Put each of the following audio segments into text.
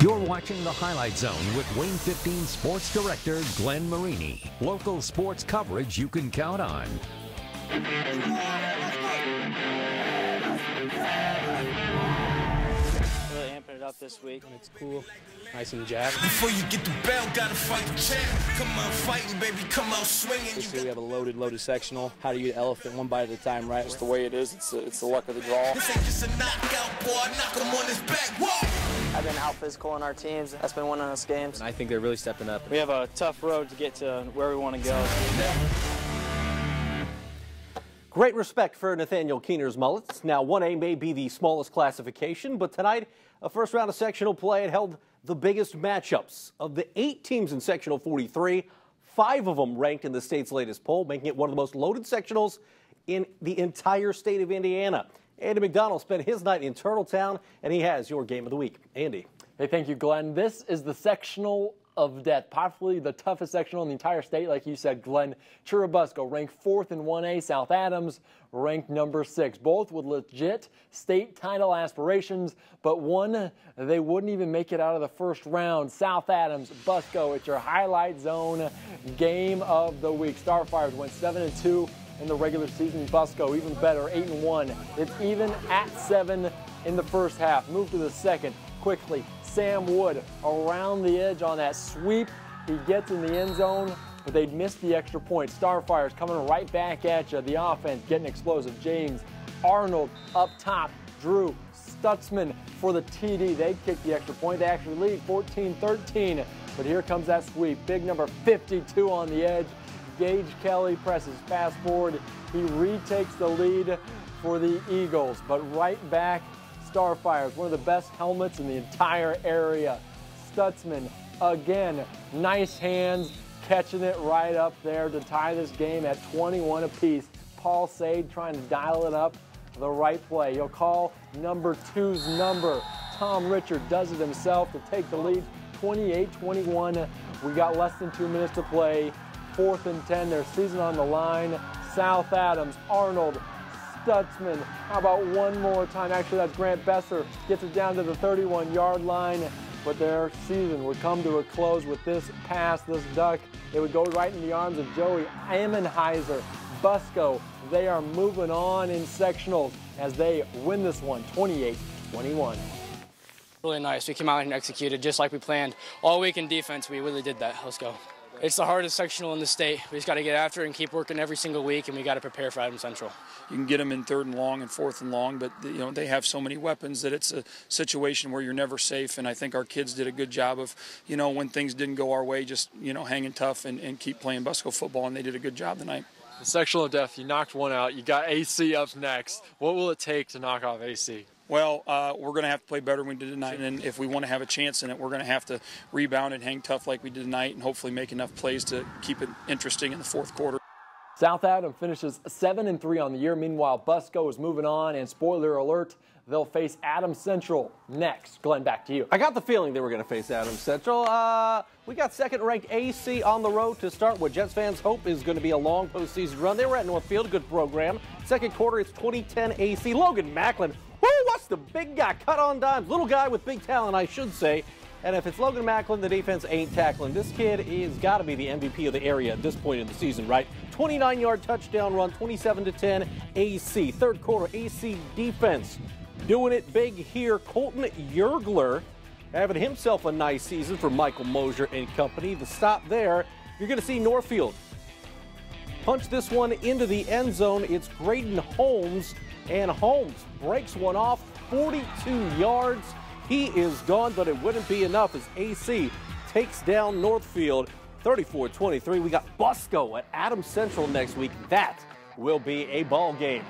You're watching the Highlight Zone with Wayne 15 Sports Director Glenn Marini. Local sports coverage you can count on. Really amping it up this week. It's cool. Nice and jacked. Before you get the bell, gotta fight the champ. Come on, fighting, baby. Come out swinging. We have a loaded sectional. How do you eat elephant one bite at a time, right? Just the way it is. It's the luck of the draw. This ain't just a knockout, boy. Knock him on his back. Whoa! I've been out physical in our teams. That's been winning us games. And I think they're really stepping up. We have a tough road to get to where we want to go. Great respect for Nathaniel Keener's Mullets. Now, 1A may be the smallest classification, but tonight, a first round of sectional play, it held the biggest matchups. Of the 8 teams in sectional 43, 5 of them ranked in the state's latest poll, making it one of the most loaded sectionals in the entire state of Indiana. Andy McDonald spent his night in Turtletown, and he has your game of the week. Andy. Hey, thank you, Glenn. This is the sectional of death, possibly the toughest sectional in the entire state, like you said, Glenn. Churubusco ranked 4th in 1A, South Adams ranked number 6, both with legit state title aspirations, but one, they wouldn't even make it out of the first round. South Adams, Busco, it's your Highlight Zone game of the week. Starfires went 7-2 in the regular season. Busco, even better, 8-1. It's even at 7 in the first half. Move to the second quickly. Sam Wood around the edge on that sweep. He gets in the end zone, but they'd missed the extra point. Starfires coming right back at you. The offense getting explosive. James Arnold up top. Drew Stutzman for the TD. They kicked the extra point. They actually lead 14-13, but here comes that sweep. Big number 52 on the edge. Gage Kelly presses fast forward. He retakes the lead for the Eagles, but right back, Starfires, one of the best helmets in the entire area. Stutzman, again, nice hands, catching it right up there to tie this game at 21 apiece. Paul Sade trying to dial it up the right play. He'll call number 2's number. Tom Richard does it himself to take the lead, 28-21. We got less than 2 minutes to play. 4th and 10, their season on the line. South Adams, Arnold, Stutzman, how about one more time? Actually, that's Grant Besser, gets it down to the 31-yard line, but their season would come to a close with this pass, this duck. It would go right in the arms of Joey Ammenheiser. Busco, they are moving on in sectionals as they win this one, 28-21. Really nice. We came out and executed just like we planned. All week in defense, we really did that. Let's go. It's the hardest sectional in the state. We just got to get after it and keep working every single week, and we got to prepare for Adams Central. You can get them in 3rd and long and 4th and long, but they have so many weapons that it's a situation where you're never safe. And I think our kids did a good job of, when things didn't go our way, just hanging tough and keep playing Busco football, and they did a good job tonight. The sectional of death, you knocked one out. You got AC up next. What will it take to knock off AC? Well, we're going to have to play better than we did tonight, and if we want to have a chance in it, we're going to have to rebound and hang tough like we did tonight and hopefully make enough plays to keep it interesting in the 4th quarter. South Adams finishes 7-3 on the year. Meanwhile, Busco is moving on, and spoiler alert, they'll face Adams Central next. Glenn, back to you. I got the feeling they were going to face Adams Central. We got 2nd-ranked AC on the road to start what Jets fans hope is going to be a long postseason run. They were at Northfield, a good program. Second quarter, it's 2010 AC. Logan Macklin. Woo, what's the big guy? Cut on dimes. Little guy with big talent, I should say. And if it's Logan Macklin, the defense ain't tackling. This kid is got to be the MVP of the area at this point in the season, right? 29-yard touchdown run, 27-10 AC. 3rd quarter, AC defense doing it big here. Colton Yergler having himself a nice season for Michael Mosier and company. The stop there, you're going to see Northfield punch this one into the end zone. It's Graydon Holmes, and Holmes breaks one off, 42 yards. He is gone, but it wouldn't be enough as AC takes down Northfield 34-23. We got Busco at Adams Central next week. That will be a ball game.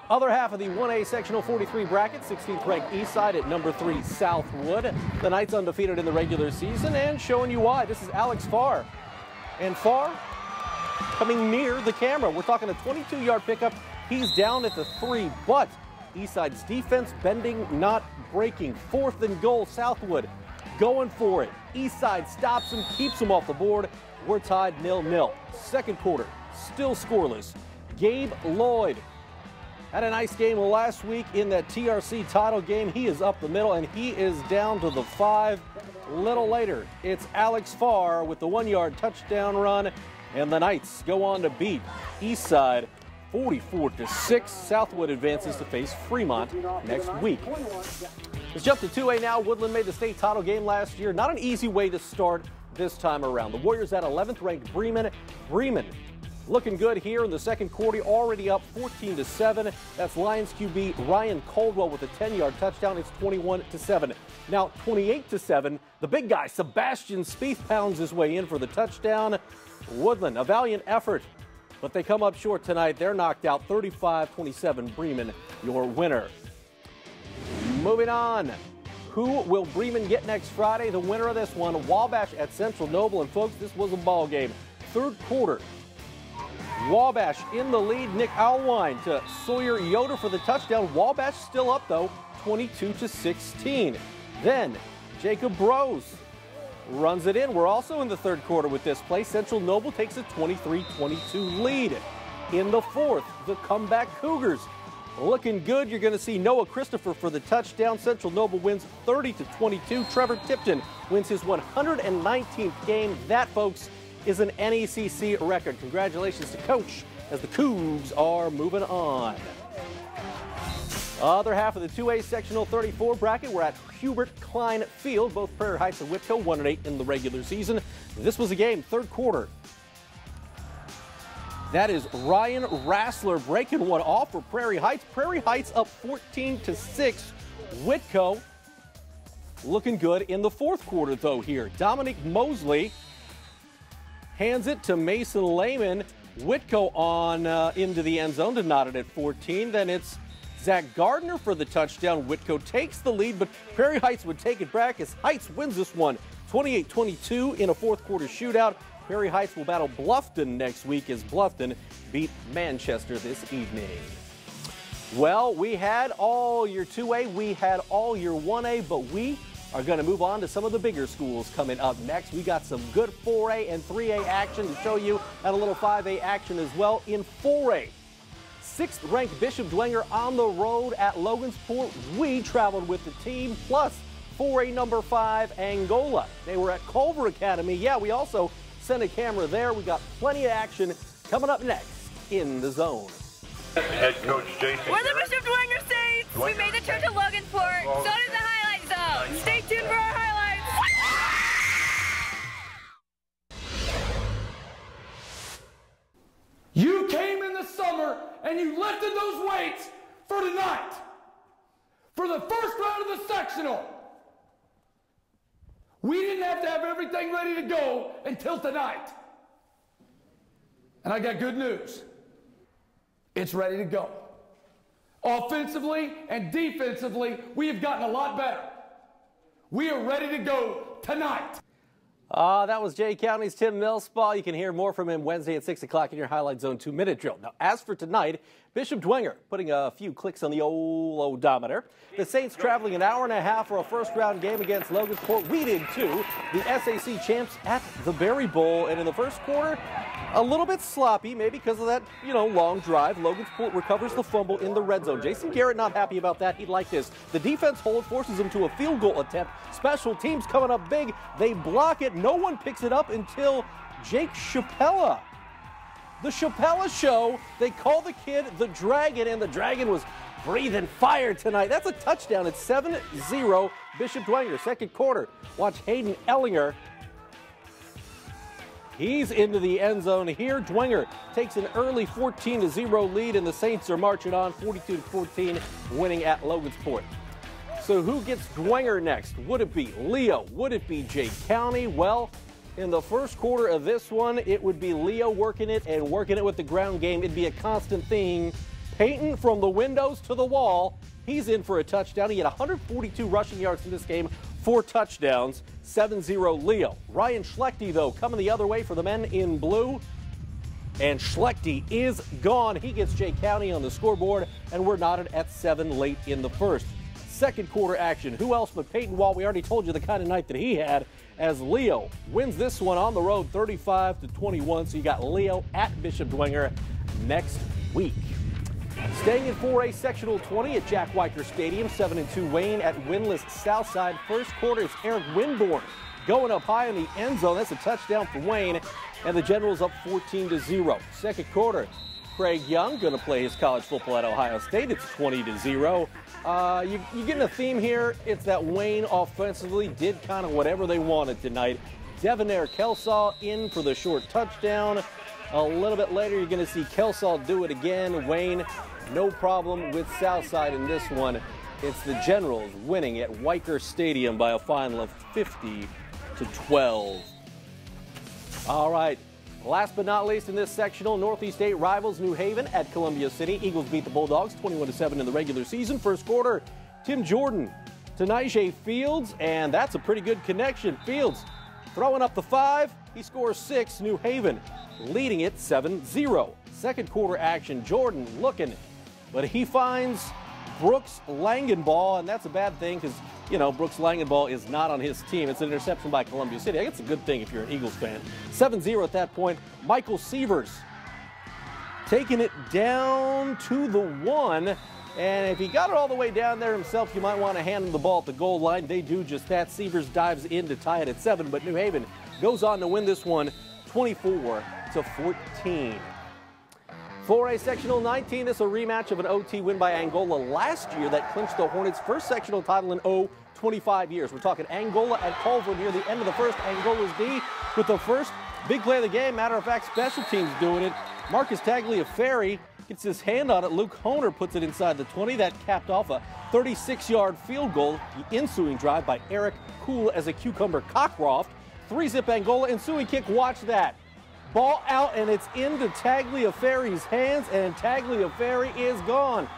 Other half of the 1A sectional 43 bracket, 16th ranked Eastside at number 3 Southwood. The Knights undefeated in the regular season, and showing you why. This is Alex Farr. And Farr coming near the camera. We're talking a 22-yard pickup. He's down at the 3, but Eastside's defense bending, not breaking. 4th and goal, Southwood going for it. Eastside stops him, keeps him off the board. We're tied 0-0. Second quarter, still scoreless. Gabe Lloyd Had a nice game last week in that TRC title game. He is up the middle, and he is down to the 5. A little later, it's Alex Farr with the 1-yard touchdown run, and the Knights go on to beat Eastside 44-6. Southwood advances to face Fremont next week. Let's jump to 2A now. Woodland made the state title game last year. Not an easy way to start this time around. The Warriors at 11th ranked Bremen. Bremen looking good here in the second quarter, already up 14-7. That's Lions QB Ryan Caldwell with a 10-yard touchdown. It's 21-7. Now 28-7. The big guy Sebastian Spieth pounds his way in for the touchdown. Woodland, a valiant effort, but they come up short tonight. They're knocked out 35-27. Bremen, your winner. Moving on. Who will Bremen get next Friday? The winner of this one, Wabash at Central Noble. And folks, this was a ball game. Third quarter. Wabash in the lead. Nick Alwine to Sawyer Yoder for the touchdown. Wabash still up, though, 22-16. Then Jacob Rose runs it in. We're also in the third quarter with this play. Central Noble takes a 23-22 lead. In the fourth, the comeback Cougars looking good. You're going to see Noah Christopher for the touchdown. Central Noble wins 30-22. Trevor Tipton wins his 119th game. That, folks, is an NECC record. Congratulations to Coach as the Cougs are moving on. Other half of the 2A sectional 34 bracket, we're at Hubert Klein Field. Both Prairie Heights and Whitco 1-8 in the regular season. This was a game, third quarter. That is Ryan Rassler breaking one off for Prairie Heights. Prairie Heights up 14-6. Whitco looking good in the fourth quarter, though, here. Dominic Mosley hands it to Mason Lehman. Whitco on into the end zone to knot it at 14. Then it's Zach Gardner for the touchdown. Whitco takes the lead, but Prairie Heights would take it back as Heights wins this one 28-22 in a fourth quarter shootout. Prairie Heights will battle Bluffton next week as Bluffton beat Manchester this evening. Well, we had all your 2A, we had all your 1A, but we are going to move on to some of the bigger schools coming up next. We got some good 4A and 3A action to show you, and a little 5A action as well. In 4A, 6th ranked Bishop Dwenger on the road at Logansport. We traveled with the team, plus 4A number 5 Angola. They were at Culver Academy. Yeah, we also sent a camera there. We got plenty of action coming up next in the zone. Head coach Jason. We're the Bishop Dwenger Saints. We made the trip to Logansport. So did the highlight zone. Stay tuned for our highlights. You came in the summer and you lifted those weights for tonight. For the first round of the sectional. We didn't have to have everything ready to go until tonight. And I got good news. It's ready to go. Offensively and defensively, we have gotten a lot better. We are ready to go tonight. That was Jay County's Tim Millspaw. You can hear more from him Wednesday at 6 o'clock in your Highlight Zone 2-minute drill. Now, as for tonight, Bishop Dwenger putting a few clicks on the old odometer. The Saints traveling an hour and a half for a first-round game against Logansport. We did, too. The SAC champs at the Berry Bowl. And in the first quarter, a little bit sloppy, maybe because of that, long drive. Logansport recovers the fumble in the red zone. Jason Garrett not happy about that. He'd like this. The defense hold forces him to a field goal attempt. Special teams coming up big. They block it. No one picks it up until Jake Chapella. The Chapella Show. They call the kid the Dragon, and the Dragon was breathing fire tonight. That's a touchdown. It's 7-0 Bishop Dwenger. Second quarter. Watch Hayden Ellinger. He's into the end zone here. Dwenger takes an early 14-0 lead, and the Saints are marching on 42-14, winning at Logansport. So who gets Dwenger next? Would it be Leo? Would it be Jay County? Well, in the first quarter of this one, it would be Leo working it and working it with the ground game. It'd be a constant thing. Peyton from the windows to the wall. He's in for a touchdown. He had 142 rushing yards in this game, 4 touchdowns, 7-0 Leo. Ryan Schlechte, though, coming the other way for the men in blue. And Schlechte is gone. He gets Jay County on the scoreboard, and we're knotted at 7 late in the first. Second quarter action. Who else but Peyton Wall? We already told you the kind of night that he had, as Leo wins this one on the road 35-21. So you got Leo at Bishop Dwenger next week. Staying in 4A Sectional 20 at Jack Weicker Stadium, 7-2 Wayne at winless Southside. First quarter, it's Eric Winborn going up high in the end zone. That's a touchdown for Wayne, and the Generals up 14-0. Second quarter, Craig Young going to play his college football at Ohio State. It's 20-0. You're getting a theme here. It's that Wayne offensively did kind of whatever they wanted tonight. Devonair Kelsaw in for the short touchdown. A little bit later, you're going to see Kelsaw do it again. Wayne, no problem with Southside in this one. It's the Generals winning at Weicker Stadium by a final of 50-12. All right, last but not least in this sectional, Northeast 8 rivals New Haven at Columbia City. Eagles beat the Bulldogs 21-7 in the regular season. First quarter, Tim Jordan to Nigel Fields, and that's a pretty good connection. Fields throwing up the 5, he scores 6. New Haven leading it 7-0. Second quarter action, Jordan looking, but he finds Brooks Langenball, and that's a bad thing because, you know, Brooks Langenball is not on his team. It's an interception by Columbia City. I guess it's a good thing if you're an Eagles fan. 7-0 at that point. Michael Sievers taking it down to the 1, and if he got it all the way down there himself, you might want to hand him the ball at the goal line. They do just that. Sievers dives in to tie it at 7, but New Haven goes on to win this one 24-14. 4A Sectional 19, this is a rematch of an OT win by Angola last year that clinched the Hornets' first sectional title in 25 years. We're talking Angola at Culver near the end of the first. Angola's D with the first big play of the game. Matter of fact, special teams doing it. Marcus Tagliaferri gets his hand on it. Luke Honer puts it inside the 20. That capped off a 36-yard field goal. The ensuing drive by Eric Cool as a cucumber Cockcroft. 3-zip Angola ensuing kick. Watch that. Ball out, and it's into Tagliaferri's hands, and Tagliaferri is gone.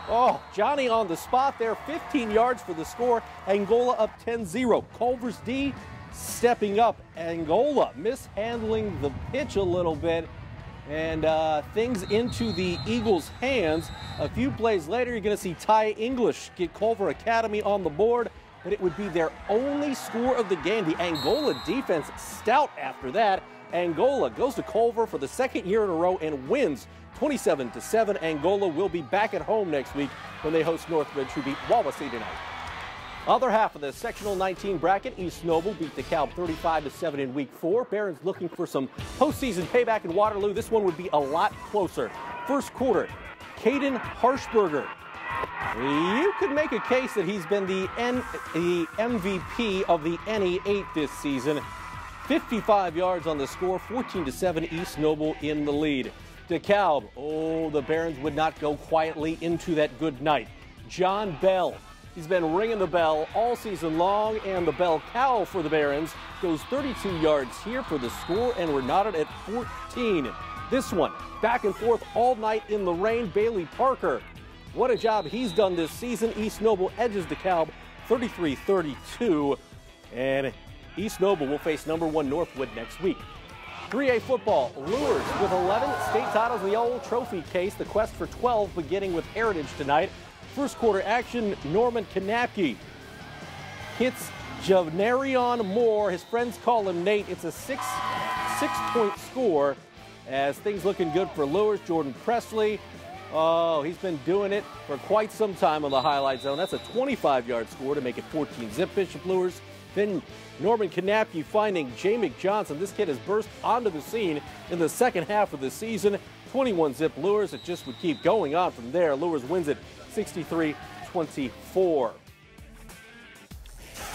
Oh, Johnny on the spot there, 15 yards for the score. Angola up 10-0. Culver's D stepping up. Angola mishandling the pitch a little bit, and things into the Eagles' hands. A few plays later, you're going to see Ty English get Culver Academy on the board, but it would be their only score of the game. The Angola defense stout after that. Angola goes to Culver for the second year in a row and wins 27-7. Angola will be back at home next week when they host Northridge, who beat Wawasee tonight. Other half of the sectional 19 bracket, East Noble beat DeKalb 35-7 in week 4. Barron's looking for some postseason payback in Waterloo. This one would be a lot closer. First quarter, Caden Harshberger. You could make a case that he's been the MVP of the NE8 this season. 55 yards on the score, 14-7, East Noble in the lead. DeKalb, oh, the Barons would not go quietly into that good night. John Bell, he's been ringing the bell all season long, and the bell cow for the Barons goes 32 yards here for the score, and we're knotted at 14. This one, back and forth all night in the rain. Bailey Parker, what a job he's done this season. East Noble edges DeKalb 33-32, and East Noble will face #1 Northwood next week. 3A football, Lures with 11 state titles in the old trophy case. The quest for 12 beginning with Heritage tonight. First quarter action, Norman Kanapke hits Javnarion Moore. His friends call him Nate. It's a six-point score as things looking good for Lures. Jordan Presley, oh, he's been doing it for quite some time on the highlight zone. That's a 25-yard score to make it 14-zip. Bishop Lures. Then Norman Kanapke finding Jamick Johnson. This kid has burst onto the scene in the second half of the season. 21-zip Lures. It just would keep going on from there. Lures wins it 63-24.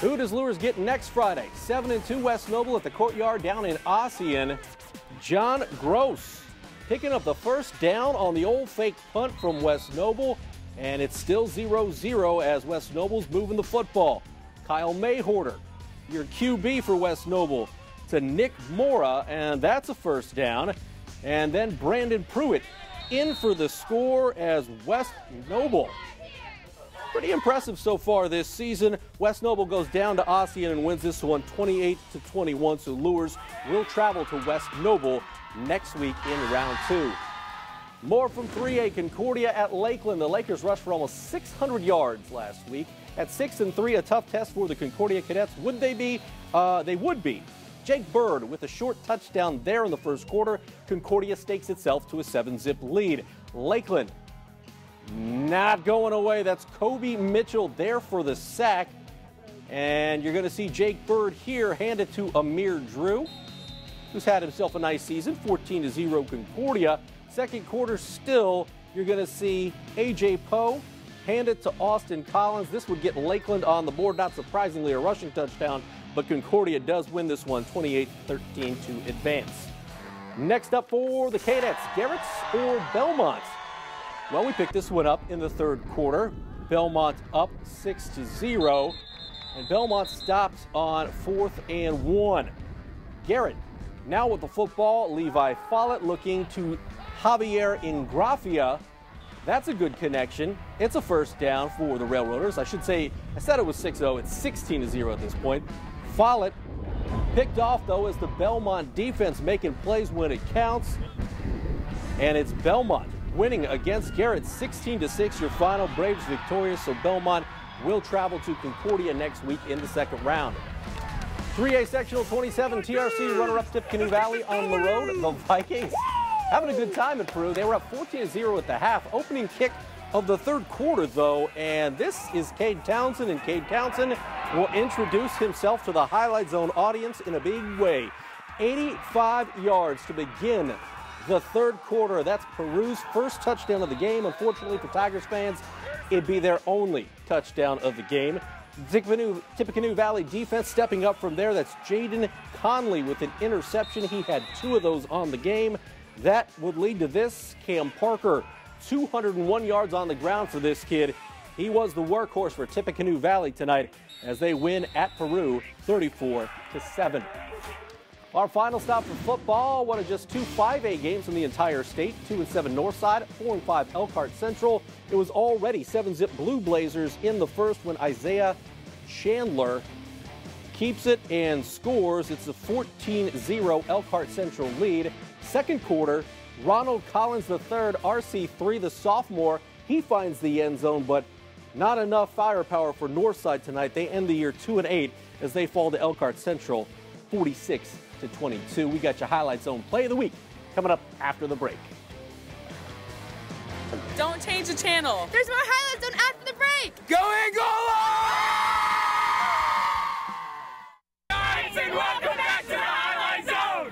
Who does Lures get next Friday? 7-2 West Noble at the Courtyard down in Ossian. John Gross picking up the first down on the old fake punt from West Noble, and it's still 0-0 as West Noble's moving the football. Kyle Mayhorter, your QB for West Noble, to Nick Mora, and that's a first down. And then Brandon Pruitt in for the score as West Noble. Pretty impressive so far this season. West Noble goes down to Ossian and wins this one 28-21. So Lures will travel to West Noble next week in round 2. More from 3A Concordia at Lakeland. The Lakers rushed for almost 600 yards last week. At 6-3, a tough test for the Concordia Cadets. Would they be? They would be. Jake Bird with a short touchdown there in the first quarter. Concordia stakes itself to a 7-zip lead. Lakeland Not going away. That's Kobe Mitchell there for the sack. And you're going to see Jake Bird here hand it to Amir Drew, who's had himself a nice season, 14-0 Concordia. Second quarter still, you're going to see A.J. Poe hand it to Austin Collins. This would get Lakeland on the board. Not surprisingly, a rushing touchdown, but Concordia does win this one 28-13 to advance. Next up for the Cadets, Garrett or Belmont? Well, we picked this one up in the third quarter. Belmont up 6-0, and Belmont stops on 4th and 1. Garrett now with the football. Levi Follett looking to Javier Ingrafia. That's a good connection. It's a first down for the Railroaders. I should say, I said it was 6-0. It's 16-0 at this point. Follett picked off, though, as the Belmont defense making plays when it counts. And it's Belmont winning against Garrett 16-6. Your final. Braves victorious, so Belmont will travel to Concordia next week in the second round. 3A Sectional 27 TRC runner-up Tippecanoe Valley on the road. The Vikings having a good time at Peru. They were up 14-0 at the half. Opening kick of the third quarter, though, and this is Cade Townsend, and Cade Townsend will introduce himself to the Highlight Zone audience in a big way. 85 yards to begin the third quarter. That's Peru's first touchdown of the game. Unfortunately for Tigers fans, it'd be their only touchdown of the game. Tippecanoe Valley defense stepping up from there. That's Jaden Conley with an interception. He had 2 of those on the game. That would lead to this. Cam Parker, 201 yards on the ground for this kid. He was the workhorse for Tippecanoe Valley tonight as they win at Peru 34-7. Our final stop for football, one of just 2 5A games in the entire state. 2-7 Northside, 4-5 Elkhart Central. It was already 7-zip Blue Blazers in the first when Isaiah Chandler keeps it and scores. It's a 14-0 Elkhart Central lead. Second quarter, Ronald Collins III, RC3, the sophomore, he finds the end zone, but not enough firepower for Northside tonight. They end the year 2-8 as they fall to Elkhart Central 46-22. We got your Highlight Zone Play of the Week coming up after the break. Don't change the channel. There's more Highlight Zone after the break. Go Angola! Guys, and welcome back to the Highlight Zone!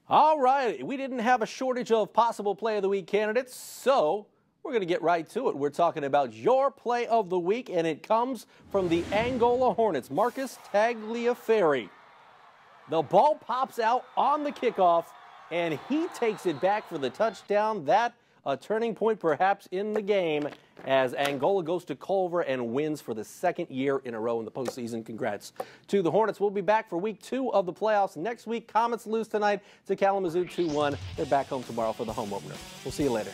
All right, we didn't have a shortage of possible Play of the Week candidates, so we're going to get right to it. We're talking about your Play of the Week, and it comes from the Angola Hornets, Marcus Tagliaferri. The ball pops out on the kickoff, and he takes it back for the touchdown. That a turning point perhaps in the game as Angola goes to Culver and wins for the second year in a row in the postseason. Congrats to the Hornets. We'll be back for week 2 of the playoffs next week. Comets lose tonight to Kalamazoo 2-1. They're back home tomorrow for the home opener. We'll see you later.